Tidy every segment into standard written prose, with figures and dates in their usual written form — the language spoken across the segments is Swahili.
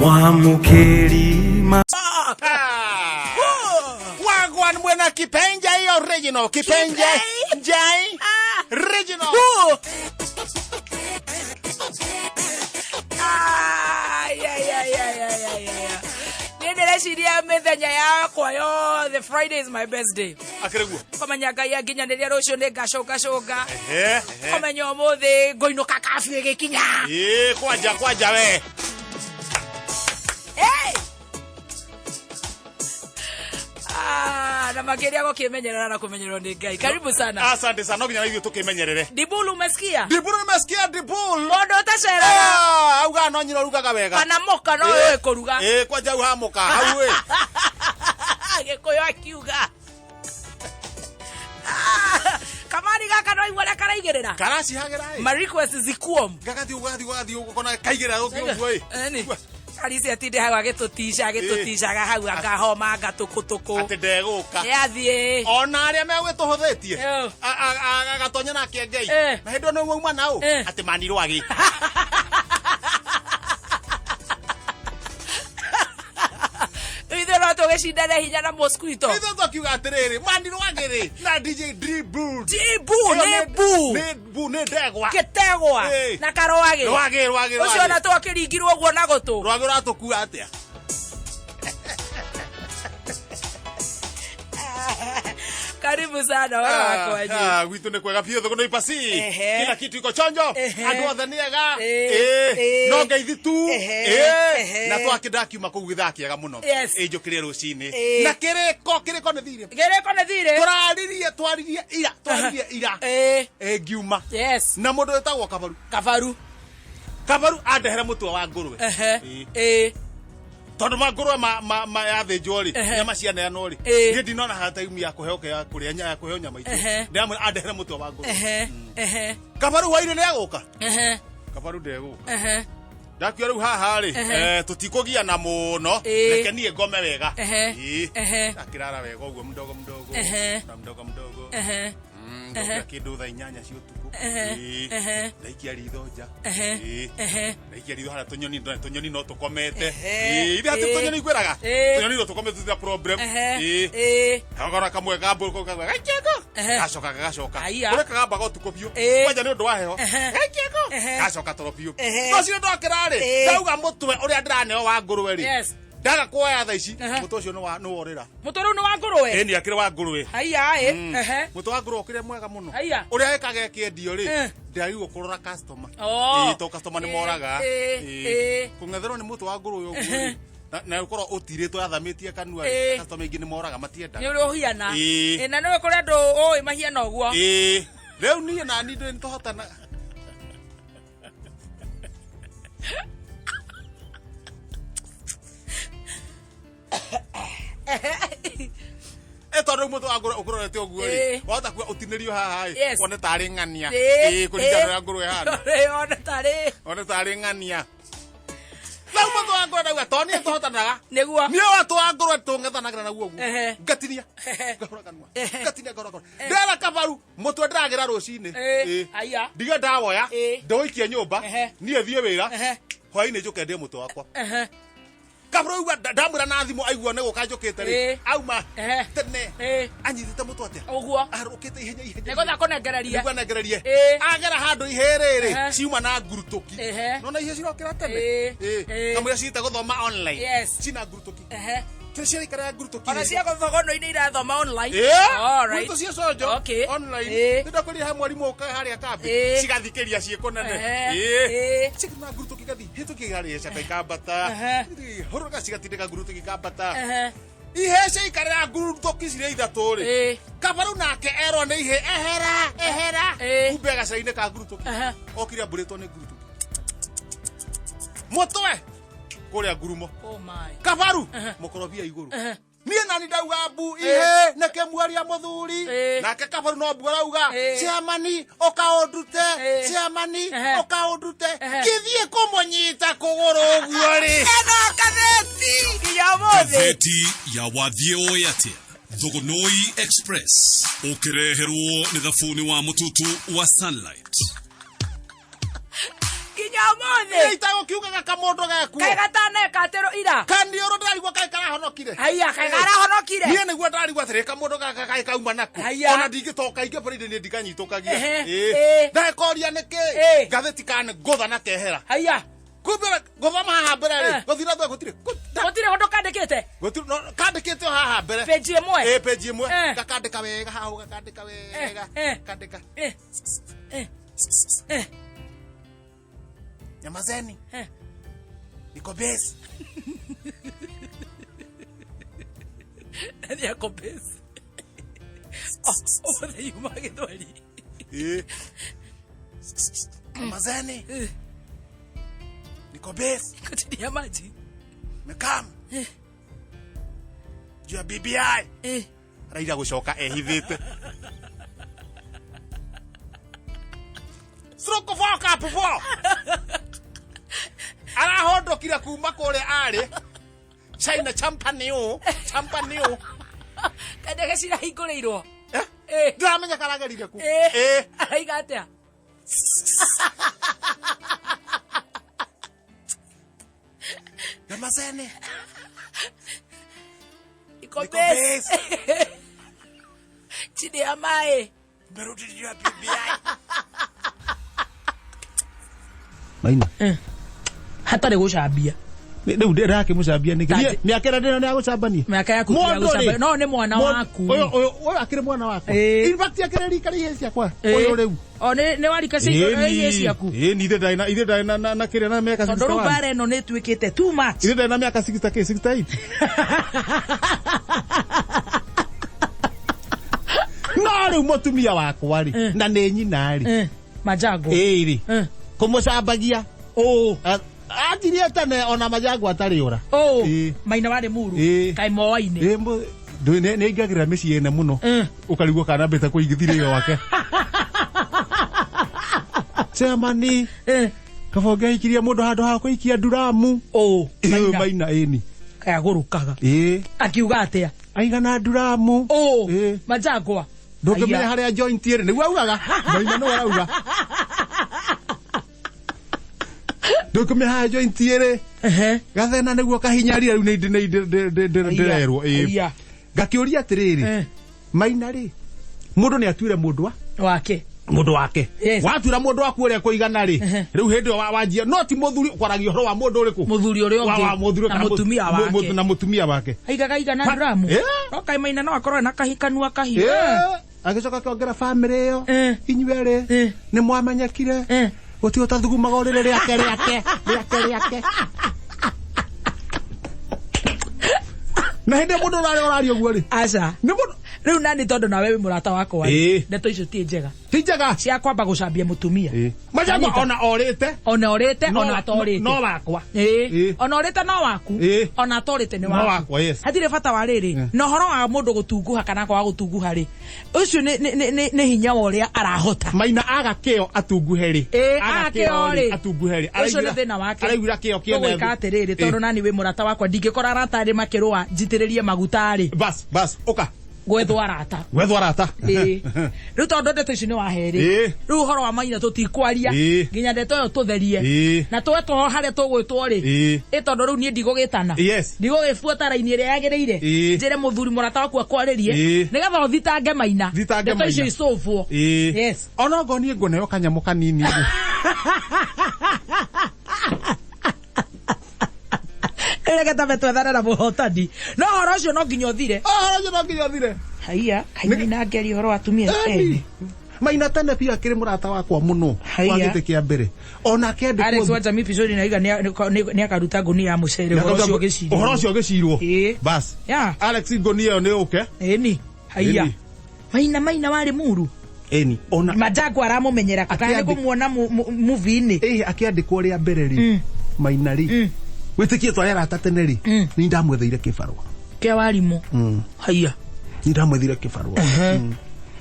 Mwamukeli Wagwan mwena kipenja hiyo original. Kipenja Jai original. Shiria methenya yakwa yo the Friday is my best day. Akereguo. Komanya Ngai aginyanĩria rũciũ nĩ ngacoka. Komenya ũmũthĩ ngoinũka kabiũ gĩkinya. Kwanja we. Na mageria gũkĩmenyerera na kũmenyererwo nĩ Ngai. Karibu sana. Asante sana, nginya hivi tukimenyerere. Dibulu umesikia? Dibulu nimesikia Dibulu. Ndo utaceraga. Auga no nyina rugaga wega. Kana moka no wewe kũruga. Kwanja u hamuka hau we. Gĩkũyũ akiuga. Kamari gaka no igwara karaigĩrĩra. Karacihagĩra. My request zikuom. Gagathi ukona kaigĩra ũguo. Eni. Karisi atinde hawa gĩtũticaga hau angahoma ngatũkũtũkũ. Ati ndegũka. Yathie. Ona arĩa megwĩtũhũthĩtie. Agatonya nake Ngai. Na hĩndĩ no uma nao. Ati manirwo agi. Ithe no tũgĩcindana hinya na mosquito. Ithe tũkiuga atĩrĩrĩ, manirwo agĩrĩ. Na DJ Dribble. Nĩ ndegwa. Gĩtegwa. Na karwagĩ. Rwagĩ. Ũcio na twakĩringirwo ũguo na gũtũ. Rwagĩ ũratũkua atĩa? Karibu sana wala wako waje. Gwitũ nĩ kwega biũ thũgũ ipasi. Kila kitu iko chonjo. Andũ othe nĩ ega. No ngeithi tu. Na twakĩndakiuma kũu gĩthakiaga mũno. Njũkĩrĩe rũcinĩ. Na kĩrĩko nĩ thire. Twaririe ira. Ngiuma. Na mũndũ wĩtagwo Kabaru andehere mũtwe wa ngũrwe. Tondu magurwe ma yathĩnjwo ri nyama cianeanwo ri niĩ ndinona hata imia kũheo kũrĩa nyama itu ndamwe andehere mũtwe wa ngũrwe. Kabaru waire nĩ agũka. Kabaru ndegũka. Ndakia rĩu haha ri tutikũgiana mũno reke niĩ ngome wega. Akirara wega ũguo mdogo. Kĩndũ thaa 8 cia ũtukũ. Ndaikia ritho nja. Ndaikia ritho harĩa tũnyoni no tũkomete. Ithe atĩ tũnyoni ikwĩraga. Tũnyoni no tũkomete tũtha problem. Hagora kamwe gambũrũko kagwa gacoka. Kũrĩ kagamba ũtukũ biũ. Kwanja nĩ ũndũ wa heho. Gacoka toro biũ. Ũcio ndokĩra rĩ. Ndauga mũtwe ũrĩa ndĩraneo wa ngũrwe rĩ. Ndaga kuoya thaa ici mũtwe ũcio nĩ worĩra. Mũtwe rĩu nĩ wa ngũrwe? Nĩ akĩrĩ wa ngũrwe. Mũtwe wa ngũrwe ũkĩrĩ mwega mũno. Ũrĩa ekaga kĩendio rĩ ndagĩrĩirwo kũrora customer. To customer nĩ moraga. Kũng'etherwo nĩ mũtwe wa ngũrwe ũguo na ũkorwo ũtirĩtwo yathamĩtie kanua customer ingĩ nĩ moraga matiendaga. Nĩ ũrĩ ũhiana. Na nĩ kũrĩ andũ ũĩ mahiana ũguo. Rĩu niĩ na niĩ nĩ tũhotana. Tondũ mũtwe wa ngũrwe ũkũrorete ũguo rĩ wahota kuga ũtinĩrio haha ĩ wone tarĩ ng'ania kũringana na ngũrwe hana one tarĩ ng'ania. Rĩu mũtwe wa ngũrwe ndauga tondũ niĩ tũhotanaga nĩguo niĩ mũtwe wa ngũrwe tũng'ethanagĩra naguo ũguo ngatinia ngahũra kanua ndera Kabaru mũtwe ndĩragĩra rũcinĩ ndiga ndawoya ndĩwĩikie nyũmba niĩ thiĩ wĩra hwaĩ-inĩ njũke ndĩe mũtwe wakwa. Kabaru ndamwĩra na thimũ aigua nĩ gũka njũkĩte rĩ auma tene anyitĩte mũtwe atĩa ũguo arũkĩte ihenya nĩgũtha kũnengererie agera handũ ihĩrĩ rĩ ciuma na ngurutũki nona ihe cirokĩra tene kamũira ciĩte gũthoma online cina ngurutũki kĩrĩa ciaikara ngurutũki ona cia gũthogono-inĩ irathoma online ngurutũ cia conjo online nĩndakũrire he mwarimũ ũka harĩa kambi cigathikĩria ciĩko nene cikĩna ngurutũki gathi hĩtũki harĩa caka ikambata hũrũka cigatindĩka ngurutũki ikambata ihe ciaikarĩra ngurutũki cirĩ ithatũ rĩ Kabaru nake erwo nĩ ihe ehera kumbe gacainĩ ka ngurutũki okire mbũrĩtwo nĩ ngurutũki mũtwe kũrĩa ngurumo. Kabaru mũkorobia igũrũ niĩ nani ndauga mbu ihe nĩke mwaria mũthuri nake Kabaru no mbu arauga ciamani ũkaũndute gĩthiĩ kũmũnyita kũgũrũ ũguo rĩ. Gatheti ya wathiĩ ũĩ atĩa Thogonoi Express ũkĩreherwo nĩ thabuni wa mũtutu wa Sunlight. nginya umuthi itago kiugaga kamondo gaku kai gatane katero ira kandi oro ndarigwa kai karahonokire haya kai karahonokire niĩ nĩguo ndarigwa atĩrĩ kamondo gaka kai kauma nako ona ndingĩtoka ingĩ bũrĩndĩ nĩ ndikanyitũkagia ndakoria nĩkĩ ngathĩti kana ngũtha na kehera haya kubera gothama haha mbere rĩ gothira thwe gutire undu kandikite kandikite haha mbere page imwe page imwe gakandika wega haha gakandika wega kandika Nyamazeni Niko Base Niko Base the yuma githwari Nyamazeni Niko Base kutinia maji mekam juu ya BBI Raila gucoka ehithite Sroko foka pupo arahondokire kuma kure ari China Chanpanyu kada gacira hingũrĩirwo ndamenya karagerire ku araiga atia Nyamazeni Niko Base chini ya mae merudi ya BBI Maina hatarĩ gũcambia rĩu ndĩrake mũcambia nĩkĩ mĩaka ĩrĩa ndĩna nĩagũcambania mĩaka yaku gũcambia no nĩ mwana waku ũyũ akĩrĩ mwana wakwa in fact akĩrĩ rika rĩhĩ ciakwa ũyũ rĩu nĩ warika ciaku ithe ndarĩ na kĩrĩa na mĩaka 61 tondũ rĩu bara ĩno nĩ ĩtuĩkĩte too much ithe ndarĩ na mĩaka 68 no rĩu mũtumia wakwa rĩ na nĩ nyina rĩ Majangwa rĩ kũmũcambagia ajirie tene ona Majangwa atarĩ ũra Maina warĩ muru kai moainĩ nĩ ingagĩrĩra mĩciĩ ene mũno ũkarigwo kana mbĩte kũingĩthire ĩyo wake Chamani kabonge aikirie mũndũ handũ ha kũikia nduramu Maina ĩni kayagũrũkaga akiuga atĩa aigana nduramu Majangwa ndũngĩmenya harĩa joint ĩrĩ nĩguo augaga Maina nĩ arauga ndũngĩmenya harĩa joint ĩrĩ gathena nĩguo kahinyarire rĩu nĩ ndĩrerwo ngakĩũria atĩrĩrĩ Maina rĩ mũndũ nĩ atuire mũndũ wake watura mũndũ waku ũrĩa kũigana rĩ rĩu hĩndĩ ĩyo wanjia no ti mũthuri ũkwaragia ũhoro wa mũndũ ũrĩkũ mũthuri ũrĩa ũngĩ na mũtumia wake aigana nduramu no kai Maina no akorwo na kahikanua agĩcoka kĩongera family ĩyo inyuerĩ nĩ mwamenyekire gũtiga thugumaga ũrĩrĩ rĩake na hĩndĩ mũndũ ũraria ũguo rĩ aca nĩ mũndũ rĩu nani tondũ nawe wĩ mũrata wakwa ndeto icio ti njega cia kwamba gũcambia mũtumia Majangwa ona orĩte ona atorĩte no wakwa ona orĩte no waku ona atorĩte nĩ waku hatirĩ bata wa rĩrĩ na ũhoro wa mũndũ gũtunguha kana kwaga gũtunguha rĩ ũcio nĩ hinya wa ũrĩa arahota Maina agakĩo atunguhe rĩ atunguhe rĩ ũcio nĩ thĩna wake araigura kĩo kĩene gwĩka atĩrĩrĩ tondũ nani wĩ mũrata wakwa ndingĩkora arata arĩ makĩrũa njitĩrĩrie maguta rĩ bas ũka gwethwo arata rĩu tondũ ndeto ici nĩ waherĩ rĩu ũhoro wa Maina tũtikwaria nginya ndeto ĩyo tũtherie na twetwo harĩa tũgwĩtwo rĩ tondũ rĩu niĩ ndigũgĩtana ndigũgĩbuata raini ĩrĩa yagĩrĩire njĩre mũthuri mũrata waku akwarĩrie nĩgetha ũthitange Maina ndeto icio icũbwo ona ngo niĩ ngũneo kanyamũ kanini Eregeta betwethana na mũhotani no horo ũcio no nginya ũthire haiya Maina ngeri horo atumia eni Maina tene pia akĩrĩ mũrata wakwa mũno wa gĩtĩ kĩa mbere ona kende Alex wa Jamii Pizoni na iga nĩ akaruta ngunia ya mũcere horo ũcio ũgĩcirwo bas Alex ngunia ĩyo nĩ ũke eni haiya Maina warĩ muru ona Majangwa aramumenyera kana nĩ kũmuona movie-inĩ akĩandĩkwo rĩa mbere rĩ Maina rĩ wĩtĩkie twari arata tene rĩ nĩ ndamwetheire kĩbarũa kĩa warimũ haiya nĩ ndamwetheire kĩbarũa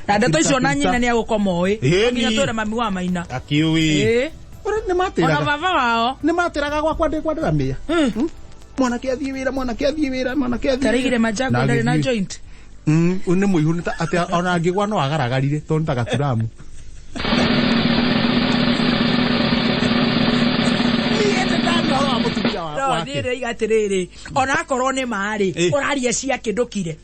na ndeto icio na nyina nĩ agũkoma oĩ nginya twĩre mami wa Maina akĩũĩ nĩ matĩraga ona baba wao nĩ matĩraga gwakwa ndĩramĩa mwanake athiĩ wĩra tarĩgire Majangwa ndarĩ na joint nĩ mũihu atĩ ona angĩgwa no agaragarire tondũ ta gaturamu rä igatä rä rä ona akorwo nä marä å raria cia kä ndå kire